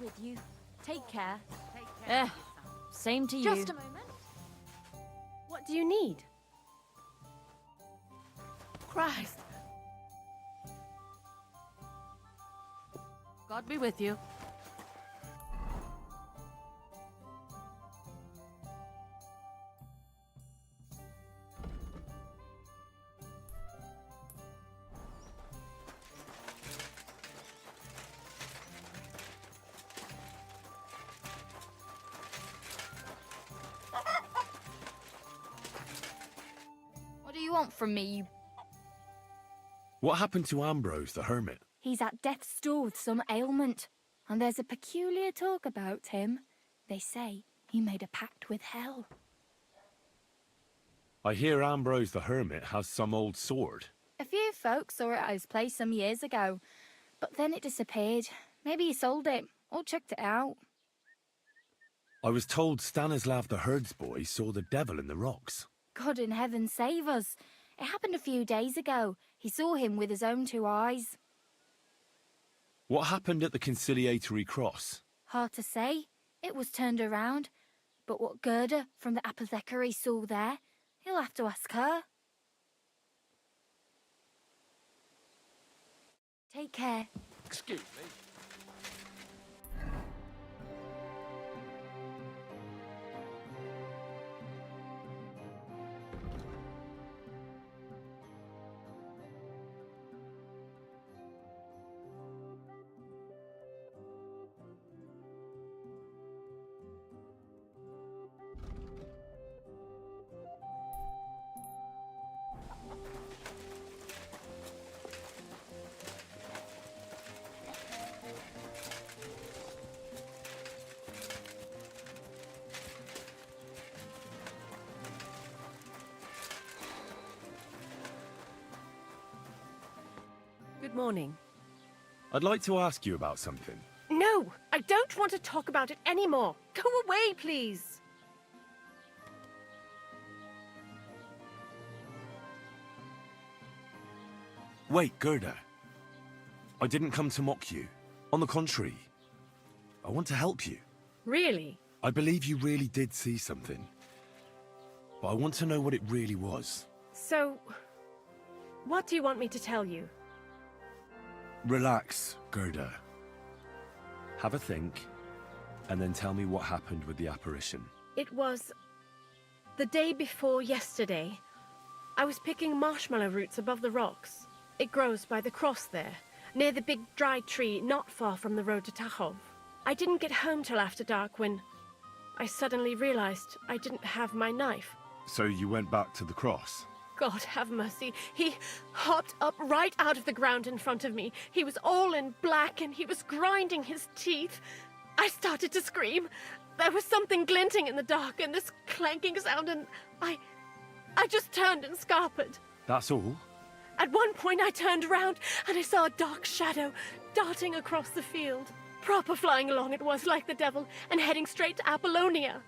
with you. Take care. Same to you. Just a moment. What do you need? Christ. God be with you. What do you want from me, you... What happened to Ambrose the hermit? He's at death's door with some ailment, and there's a peculiar talk about him. They say he made a pact with hell. I hear Ambrose the hermit has some old sword. A few folks saw it at his place some years ago, but then it disappeared. Maybe he sold it, or chucked it out. I was told Stanislav the herdsboy saw the devil in the rocks. God in heaven save us. It happened a few days ago. He saw him with his own 2 eyes. What happened at the conciliatory cross? Hard to say. It was turned around. But what Gerda from the apothecary saw there, he'll have to ask her. Take care. Excuse me. Good morning. I'd like to ask you about something. No, I don't want to talk about it anymore. Go away, please. Wait, Gerda. I didn't come to mock you. On the contrary, I want to help you. Really? I believe you really did see something. But I want to know what it really was. So, what do you want me to tell you? Relax, Gerda. Have a think, and then tell me what happened with the apparition. It was the day before yesterday. I was picking marshmallow roots above the rocks. It grows by the cross there, near the big dry tree not far from the road to Tachov. I didn't get home till after dark when I suddenly realized I didn't have my knife. So you went back to the cross? God have mercy. He hopped up right out of the ground in front of me. He was all in black and he was grinding his teeth. I started to scream. There was something glinting in the dark and this clanking sound and I just turned and scarpered. That's all? At one point I turned around and I saw a dark shadow darting across the field. Proper flying along it was like the devil and heading straight to Apollonia.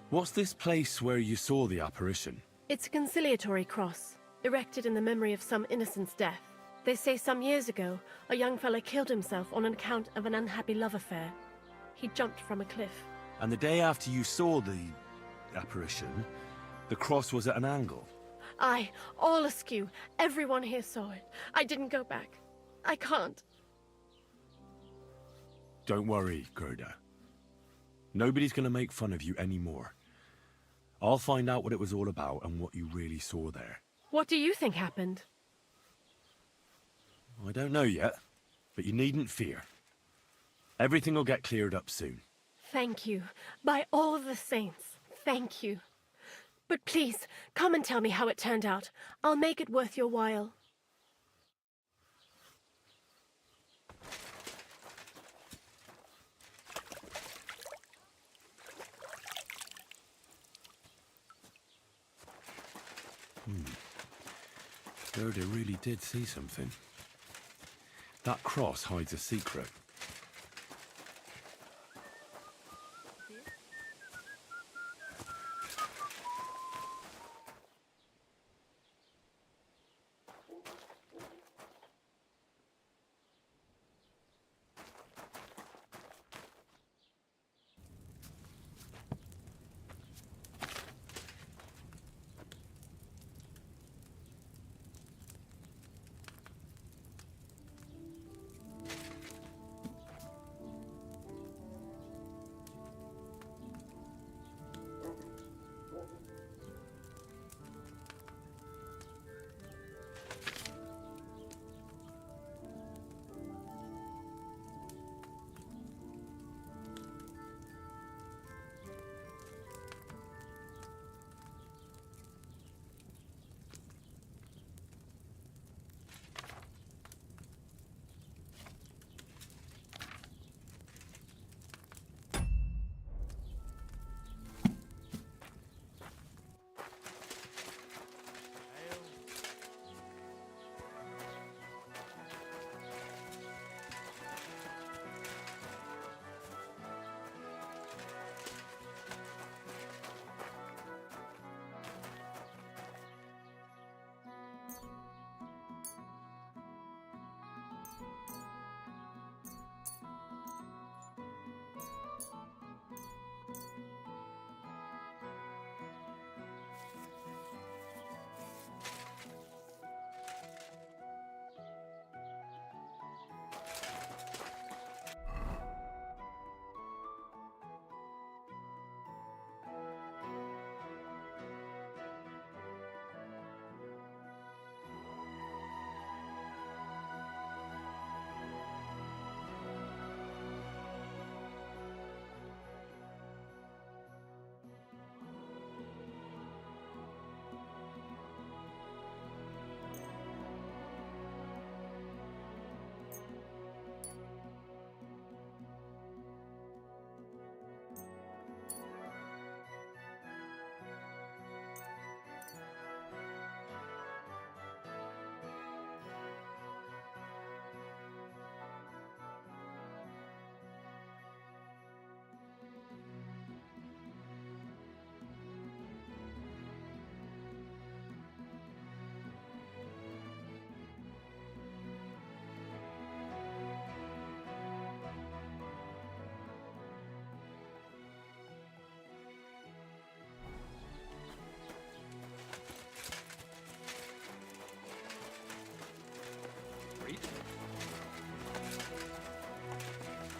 What's this place where you saw the apparition? It's a conciliatory cross, erected in the memory of some innocent's death. They say some years ago, a young fellow killed himself on account of an unhappy love affair. He jumped from a cliff. And the day after you saw the apparition, the cross was at an angle? Aye, all askew. Everyone here saw it. I didn't go back. I can't. Don't worry, Gerda. Nobody's going to make fun of you anymore. I'll find out what it was all about and what you really saw there. What do you think happened? I don't know yet, but you needn't fear. Everything will get cleared up soon. Thank you. By all the saints, thank you. But please, come and tell me how it turned out. I'll make it worth your while. Gerda really did see something. That cross hides a secret.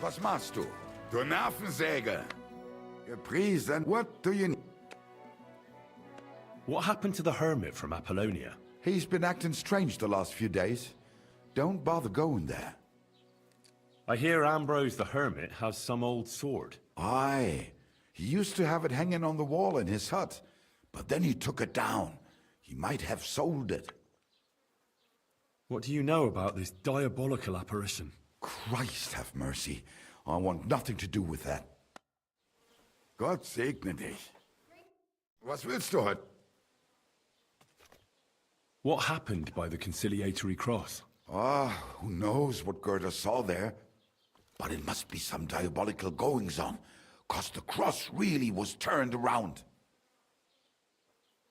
was machst du? Du Nervensäge! Gepriesen, what do you need? What happened to the hermit from Apollonia? He's been acting strange the last few days. Don't bother going there. I hear Ambrose the hermit has some old sword. Aye. He used to have it hanging on the wall in his hut, but then he took it down. He might have sold it. What do you know about this diabolical apparition? Christ have mercy. I want nothing to do with that. Gott segne dich. Was willst du heute? What happened by the conciliatory cross? Ah, who knows what Gerda saw there? But it must be some diabolical goings-on, 'cause the cross really was turned around.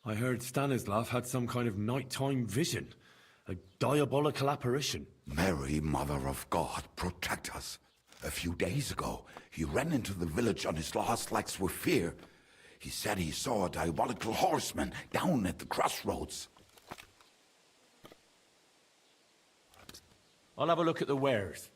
I heard Stanislav had some kind of nighttime vision. A diabolical apparition. Mary, Mother of God, protect us. A few days ago, he ran into the village on his last legs with fear. He said he saw a diabolical horseman down at the crossroads. I'll have a look at the wares.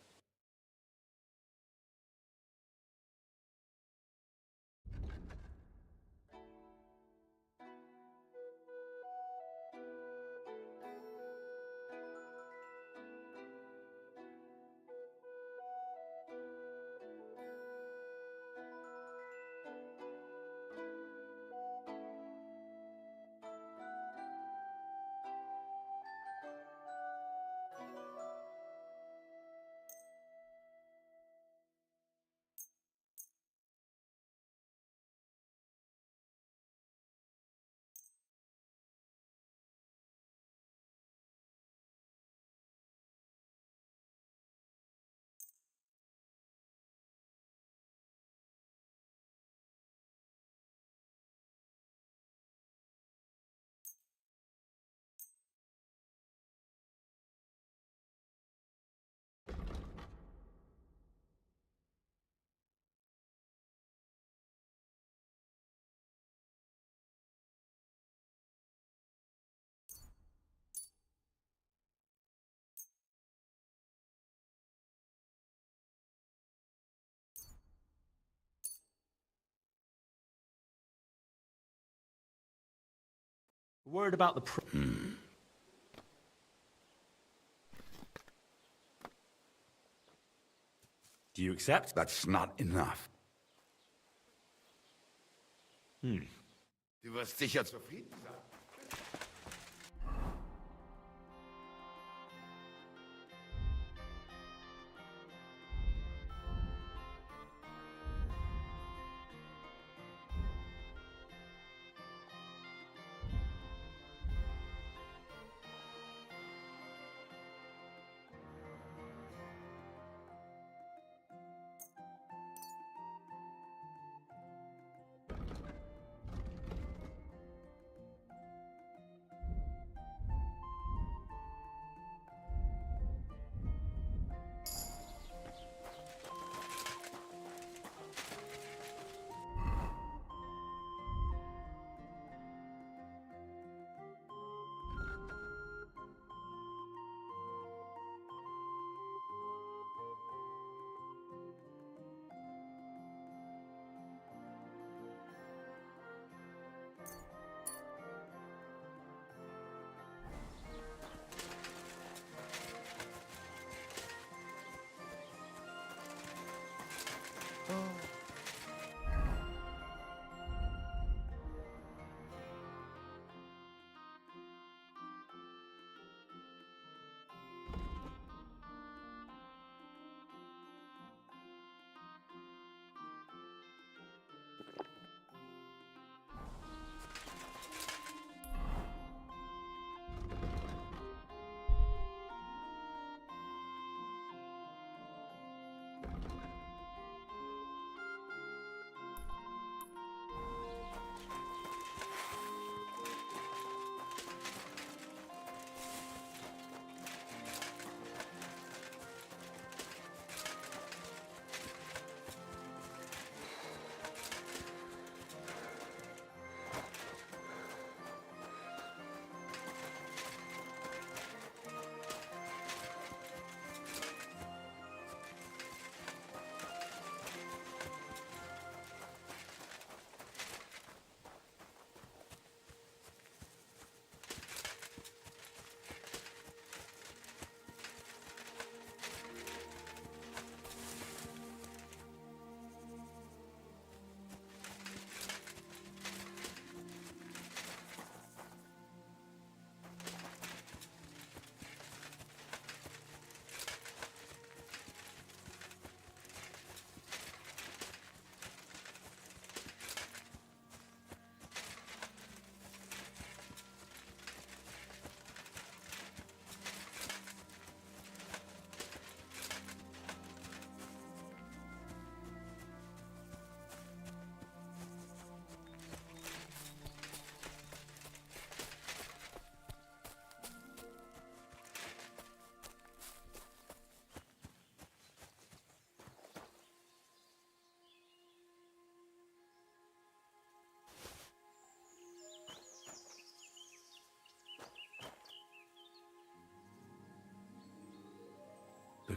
Word about the Do you accept? That's not enough. Du wirst sicher zufrieden sein.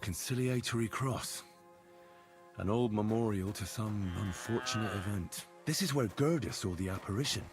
conciliatory cross. An old memorial to some unfortunate event. This is where Gerda saw the apparition.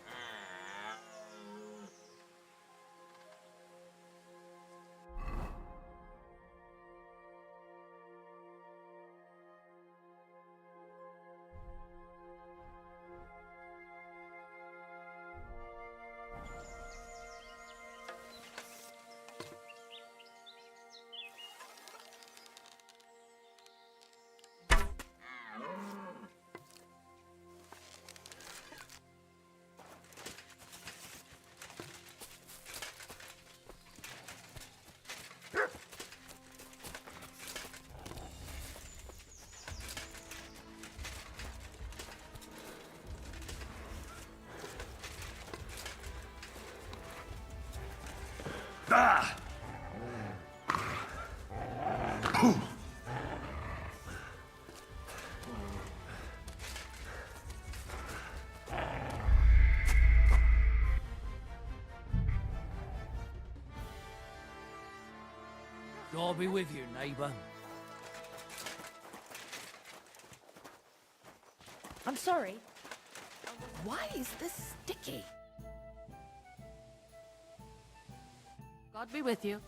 Ah! God be with you, neighbor. I'm sorry. Why is this sticky? God be with you.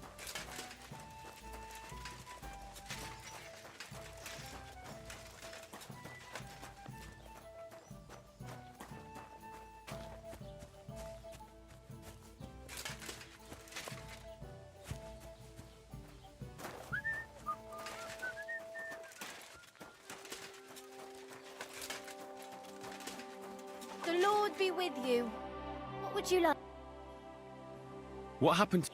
The Lord be with you. What would you like? What happened?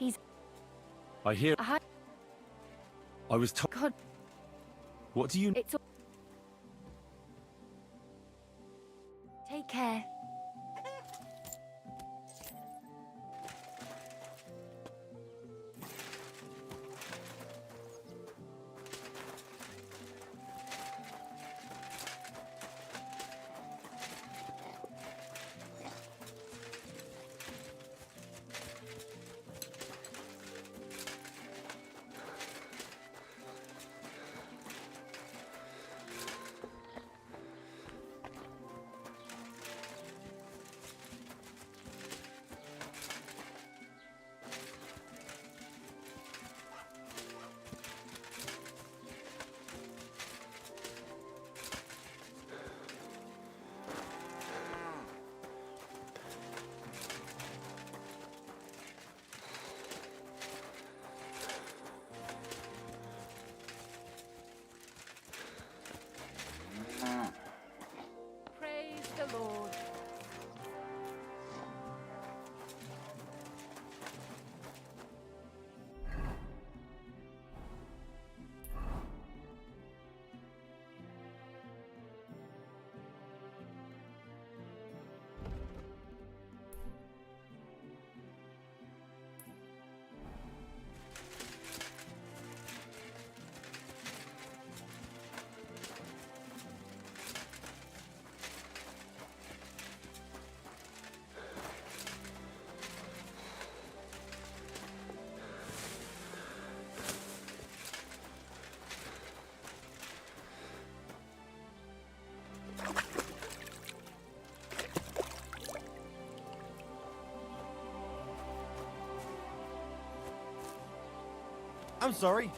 I hear. I was told. God, What do you? it's all... Take care. Praise the Lord. I'm sorry.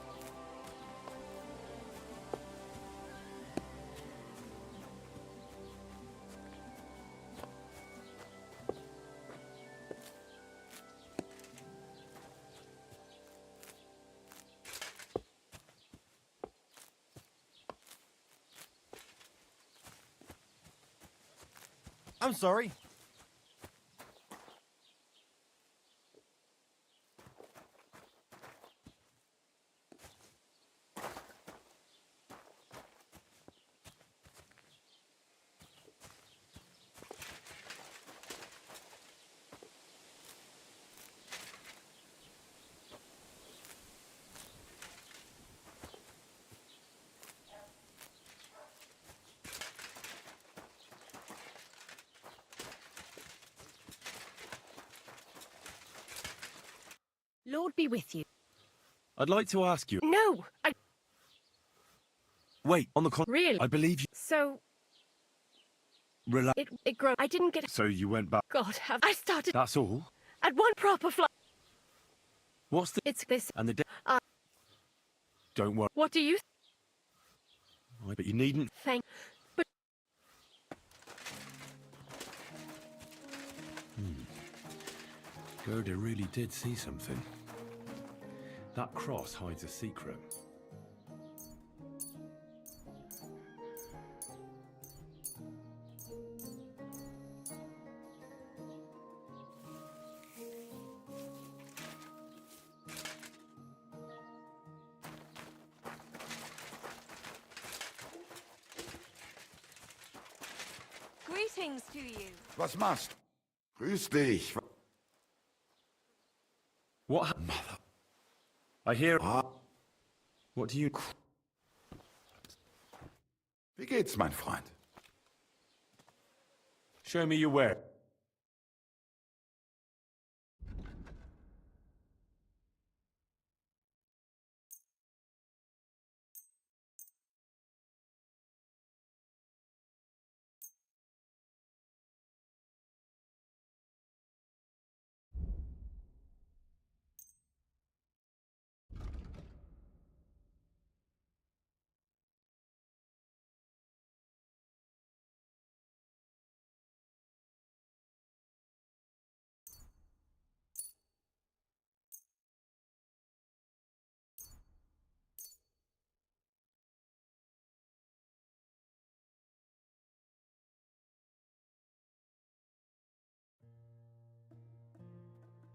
I'm sorry. Lord be with you. I'd like to ask you. No, Wait, on the Really? I believe you. So Relax. it grew. I didn't get. So you went back. God, have I started That's all? at one proper flight? What's the... It's this. And the... Don't worry. What do you But you needn't... think? But Gerda really did see something. That cross hides a secret. Greetings to you. Was machst? Grüß dich. What Mother... I hear... What do you... Wie geht's, mein Freund? Show me your where.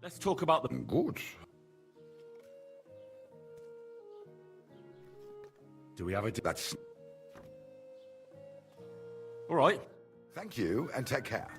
Let's talk about the... Gut. Do we have a... That's... All right. Thank you, and take care.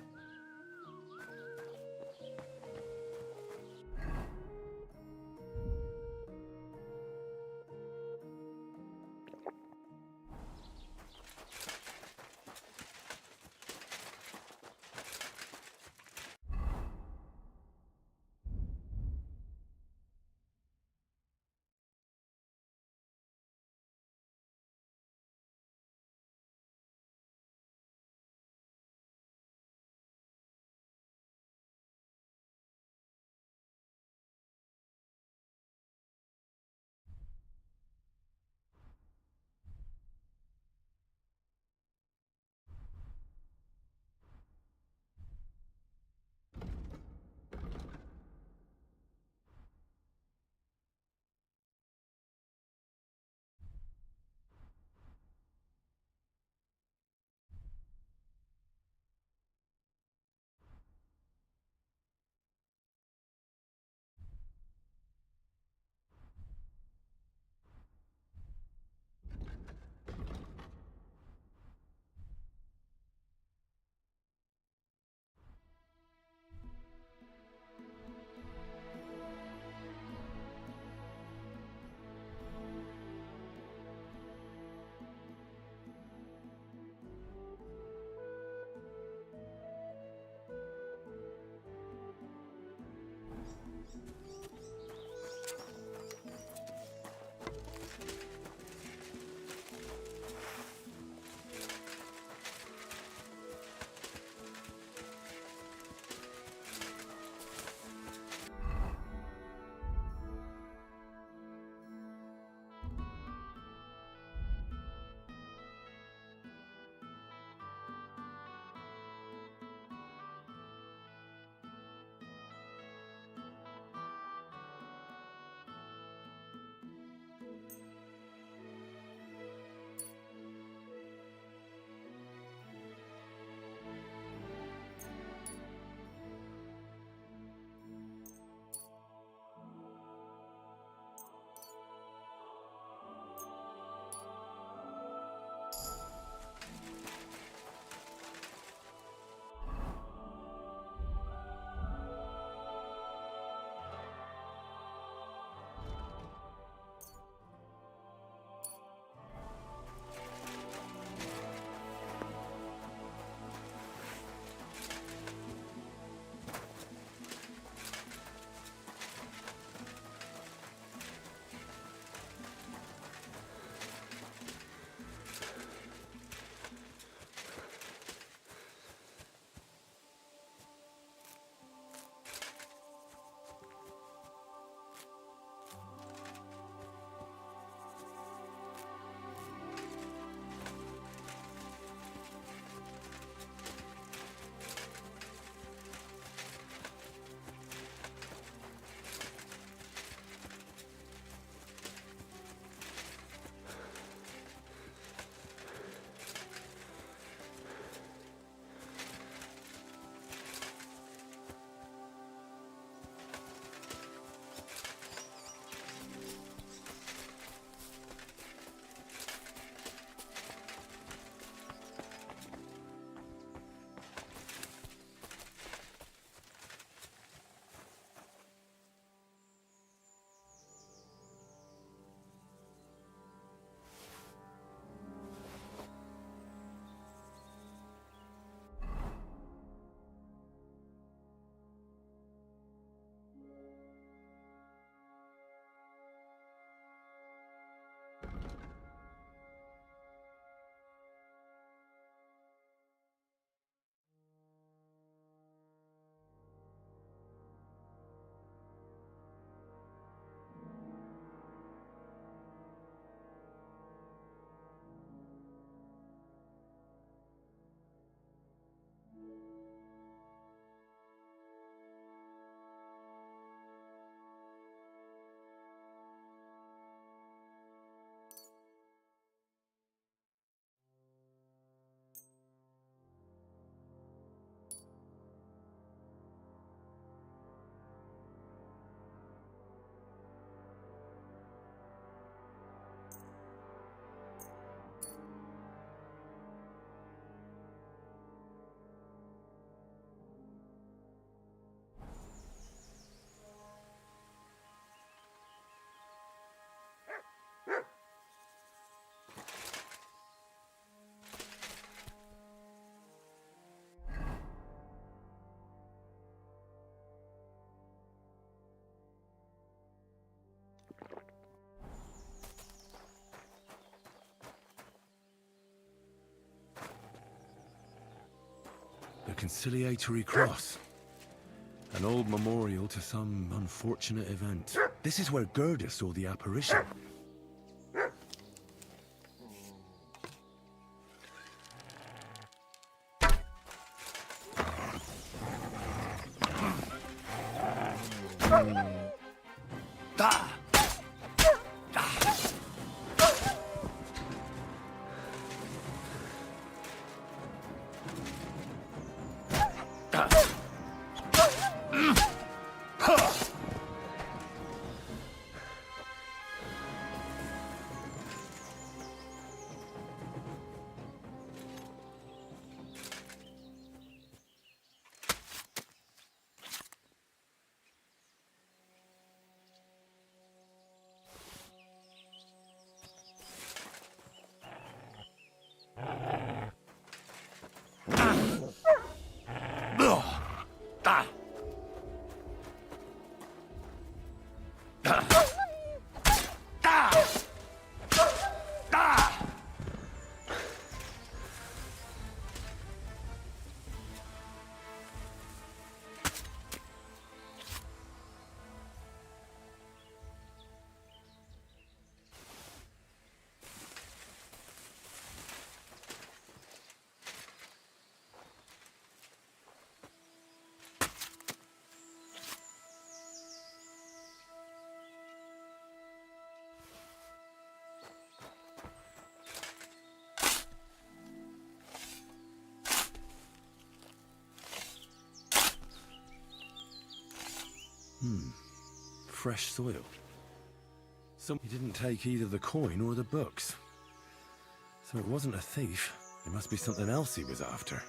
The conciliatory cross. An old memorial to some unfortunate event. This is where Gerda saw the apparition. Fresh soil. He didn't take either the coin or the books. So it wasn't a thief. It must be something else he was after.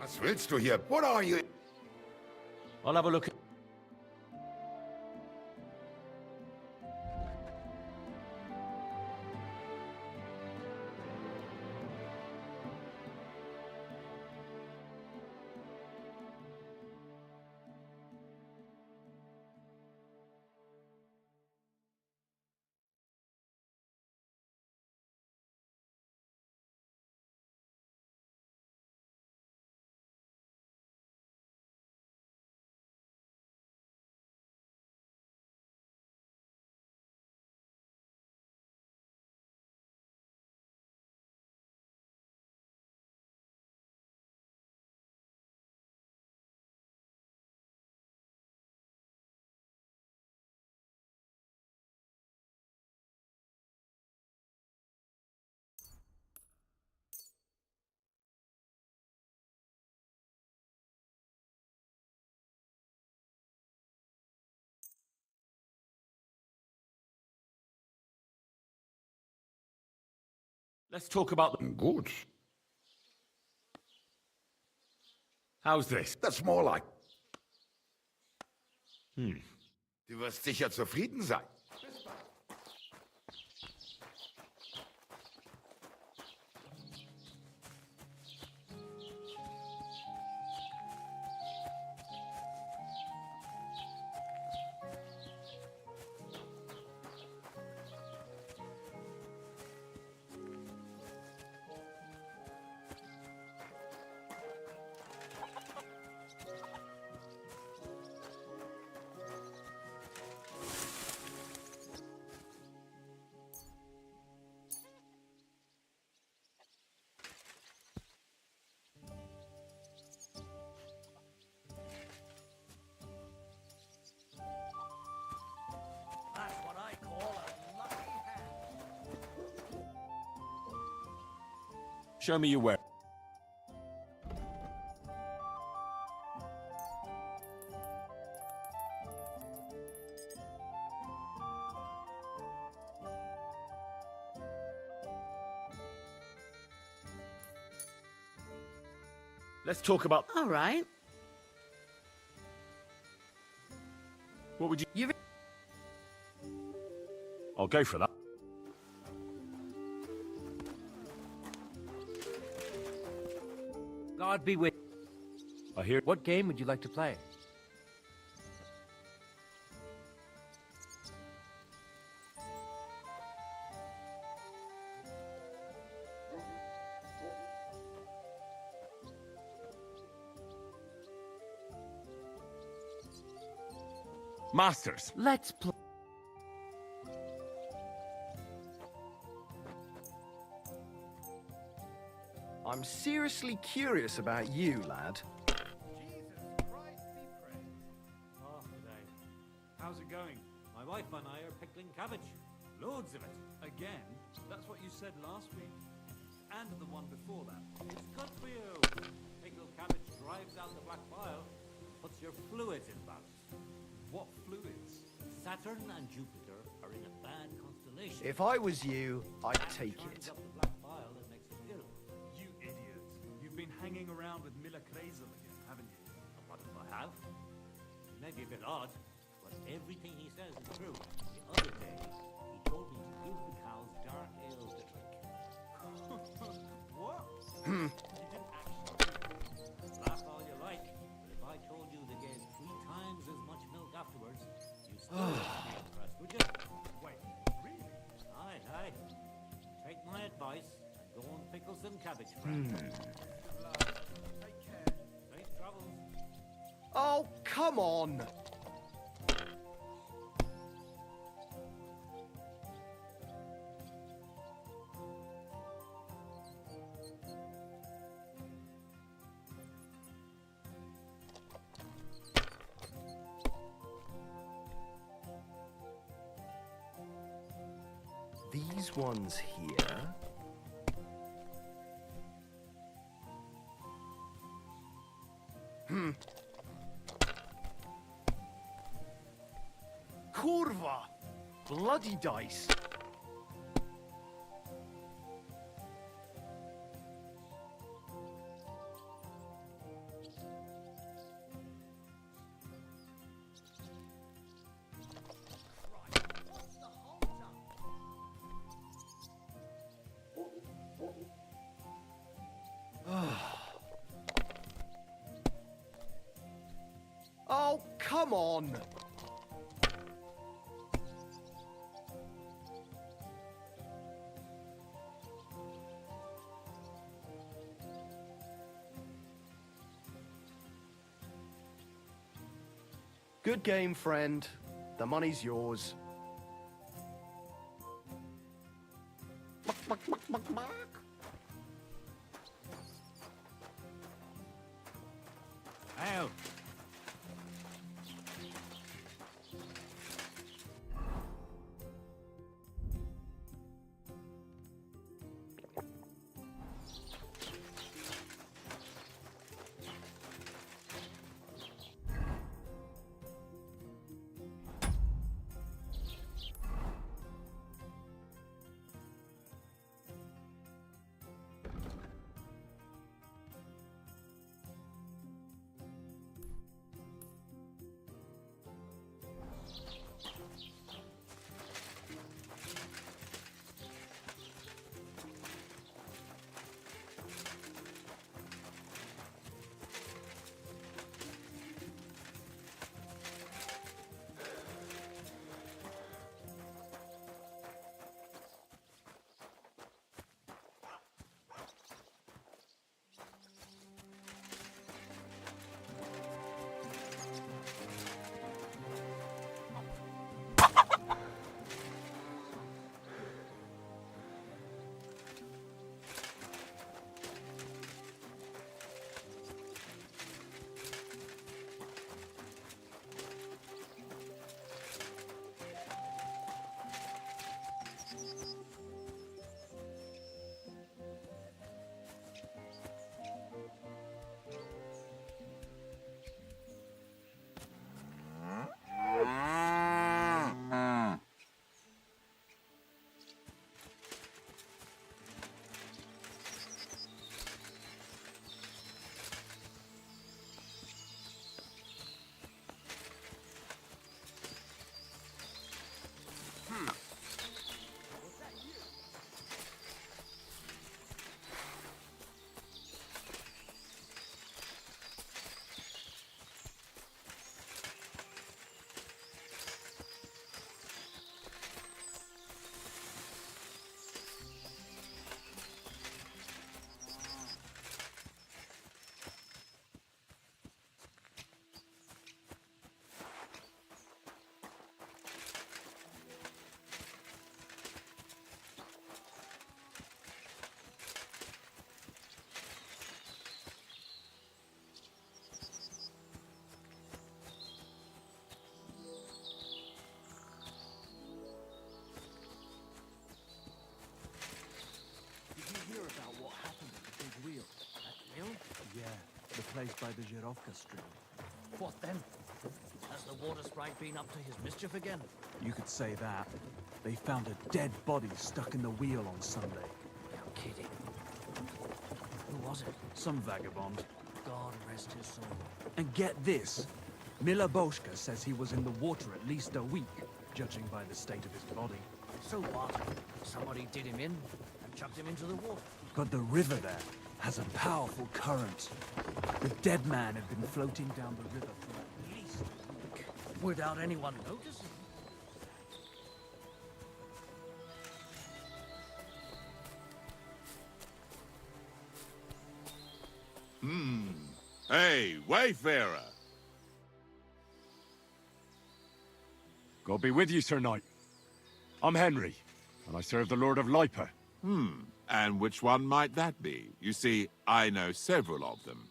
Was willst du hier? What are you? I'll have a look. Let's talk about the... Gut. How's this? That's more like... Du wirst sicher zufrieden sein. That's what I call a lucky hand. Show me your way. Let's talk about... All right. What would you... You I'll go for that. God be with. I hear... What game would you like to play? Masters. Let's play. I'm seriously curious about you, lad. Oh, today. How's it going? My wife and I are pickling cabbage. Loads of it. Again? That's what you said last week. And the one before that. It's good for you. Pickled cabbage drives out the black bile, puts your fluids in balance. What fluids? Saturn and Jupiter are in a bad constellation. If I was you, I'd That take turns it. up the black bile that makes you ill. You idiot. You've been hanging around with Miller Krazel again, haven't you? And what if I have? It may be a bit odd, but everything he says is true. The other day, he told me to give the cows dark ale to drink. What? He didn't actually. Laugh all you like, but if I told you they gave 3 times as much milk afterwards, you still wouldn't be impressed, would you? Wait, really? Aye, aye. Take my advice and go and pickle some cabbage, friend. Take care. Safe travels. Oh, come on! These ones here. Kurva! Bloody dice. Come on! Good game, friend. The money's yours. Hail! The place by the Zhirovka stream. What then? Has the water sprite been up to his mischief again? You could say that. They found a dead body stuck in the wheel on Sunday. You're kidding. Who was it? Some vagabond. God rest his soul. And get this. Mila Boschka says he was in the water at least a week, judging by the state of his body. So what? Somebody did him in and chucked him into the water. But the river there has a powerful current. The dead man had been floating down the river for at least a week. Without anyone noticing? Hey, wayfarer! God be with you, Sir Knight. I'm Henry, and I serve the Lord of Lipa. And which one might that be? You see, I know several of them.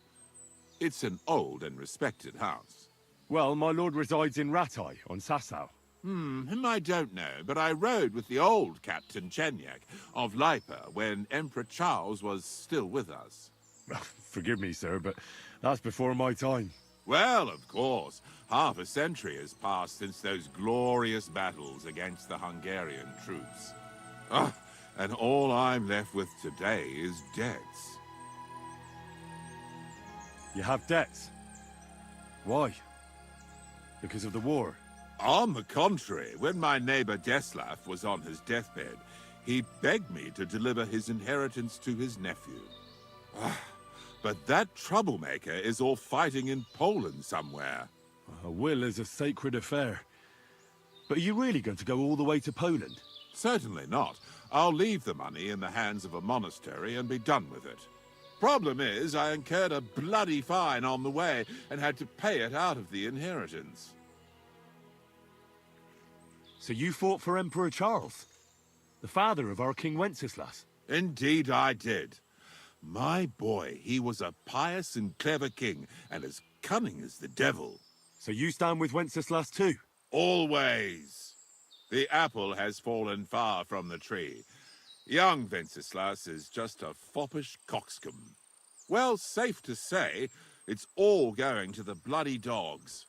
It's an old and respected house. Well, my lord resides in Ratai, on Sasau. Him I don't know, but I rode with the old Captain Chenyak of Lipa when Emperor Charles was still with us. Forgive me, sir, but that's before my time. Well, of course. Half a century has passed since those glorious battles against the Hungarian troops. And all I'm left with today is debts. You have debts? Why? Because of the war? On the contrary, when my neighbor Deslav was on his deathbed, he begged me to deliver his inheritance to his nephew. But that troublemaker is all fighting in Poland somewhere. A will is a sacred affair. But are you really going to go all the way to Poland? Certainly not. I'll leave the money in the hands of a monastery and be done with it. Problem is, I incurred a bloody fine on the way and had to pay it out of the inheritance. So you fought for Emperor Charles, the father of our King Wenceslas? Indeed I did. My boy, he was a pious and clever king, and as cunning as the devil. So you stand with Wenceslas too? Always. The apple has fallen far from the tree. Young Wenceslas is just a foppish coxcomb. Well, safe to say, it's all going to the bloody dogs.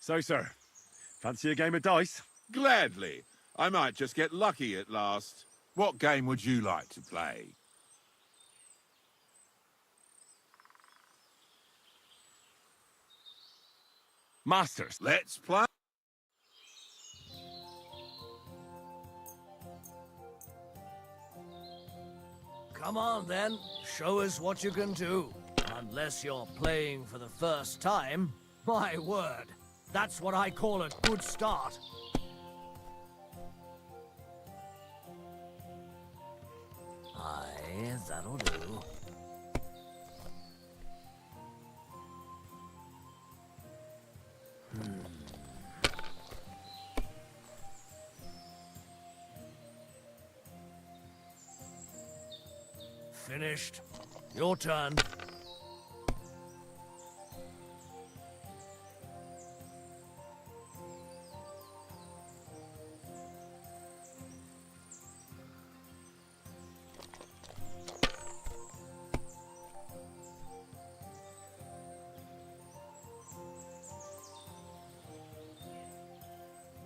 So, sir, fancy a game of dice? Gladly. I might just get lucky at last. What game would you like to play? Masters. Let's play. Come on, then. Show us what you can do. Unless you're playing for the first time. My word. That's what I call a good start. Aye, that'll do. Finished. Your turn.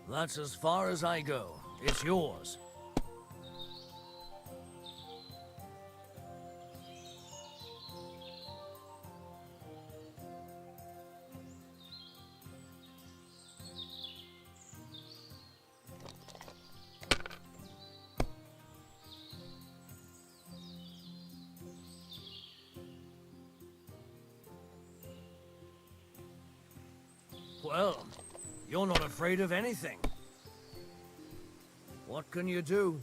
That's as far as I go. It's yours. Well, you're not afraid of anything. What can you do?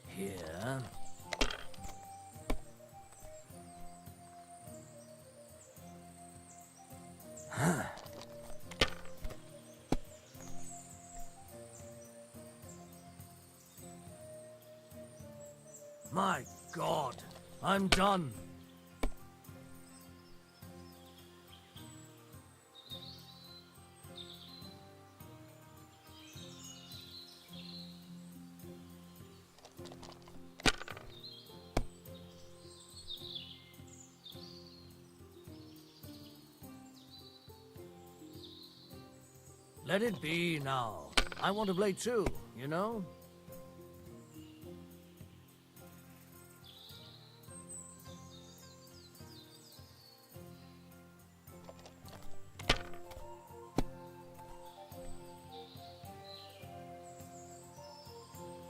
Here. My God, I'm done. Let it be now. I want to play too, you know?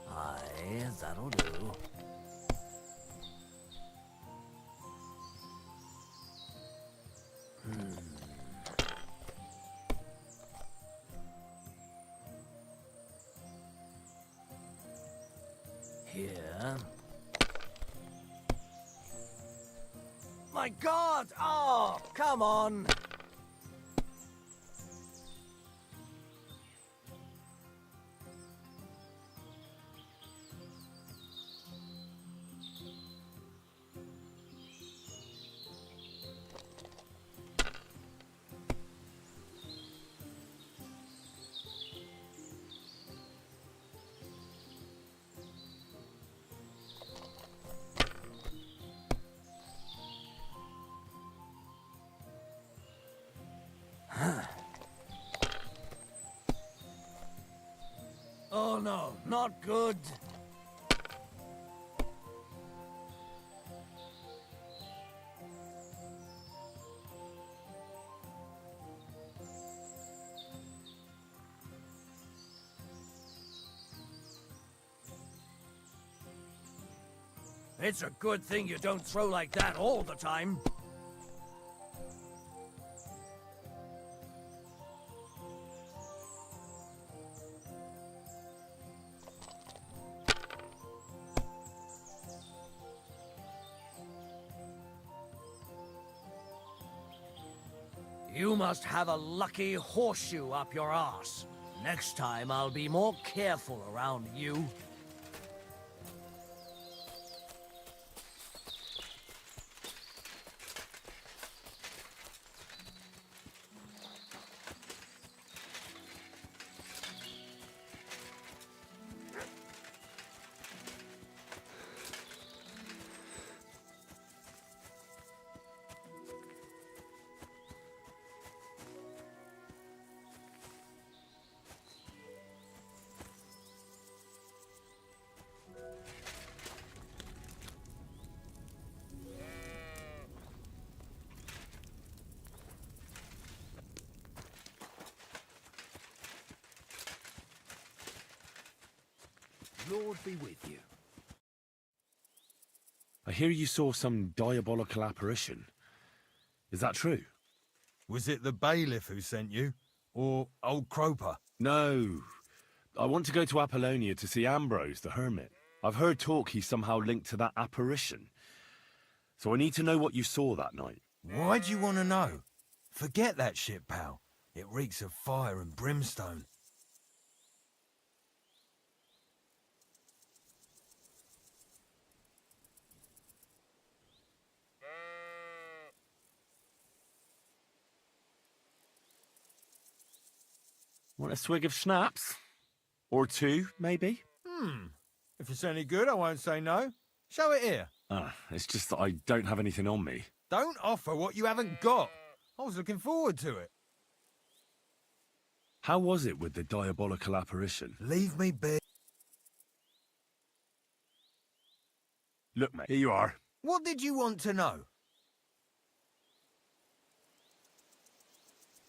Aye, that'll do. Here. My God! Oh, come on! Oh no, not good. It's a good thing you don't throw like that all the time. You must have a lucky horseshoe up your arse. Next time I'll be more careful around you. Lord be with you. I hear you saw some diabolical apparition. Is that true? Was it the bailiff who sent you? Or old Croper? No. I want to go to Apollonia to see Ambrose, the hermit. I've heard talk he's somehow linked to that apparition. So I need to know what you saw that night. Why do you want to know? Forget that shit, pal. It reeks of fire and brimstone. Want a swig of schnapps? Or two, maybe? If it's any good, I won't say no. Show it here. It's just that I don't have anything on me. Don't offer what you haven't got. I was looking forward to it. How was it with the diabolical apparition? Leave me be. Look, mate, here you are. What did you want to know?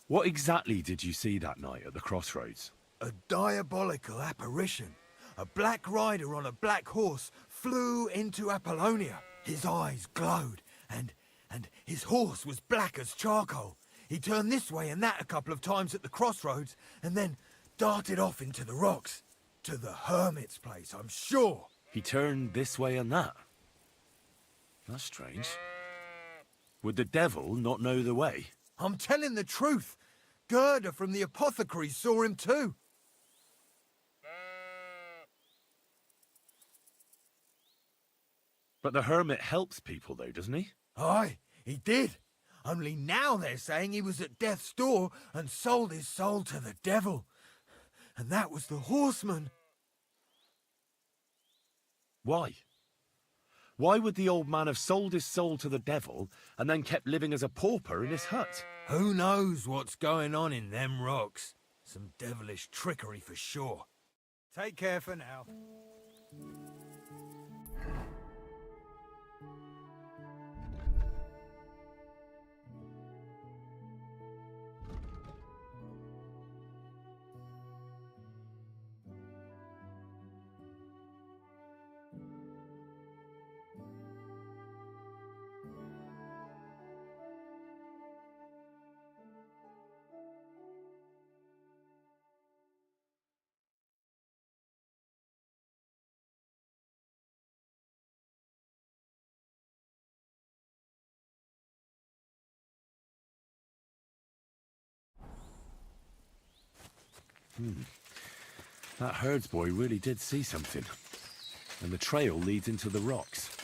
What exactly did you see that night at the crossroads? A diabolical apparition. A black rider on a black horse flew into Apollonia. His eyes glowed, and his horse was black as charcoal. He turned this way and that a couple of times at the crossroads, and then darted off into the rocks. To the hermit's place, I'm sure. He turned this way and that. That's strange. Would the devil not know the way? I'm telling the truth. Gerda from the apothecary saw him too. But the hermit helps people, though, doesn't he? Aye, he did. Only now they're saying he was at death's door and sold his soul to the devil. And that was the horseman. Why? Why would the old man have sold his soul to the devil and then kept living as a pauper in his hut? Who knows what's going on in them rocks? Some devilish trickery for sure. Take care for now. That herdsboy really did see something. And the trail leads into the rocks.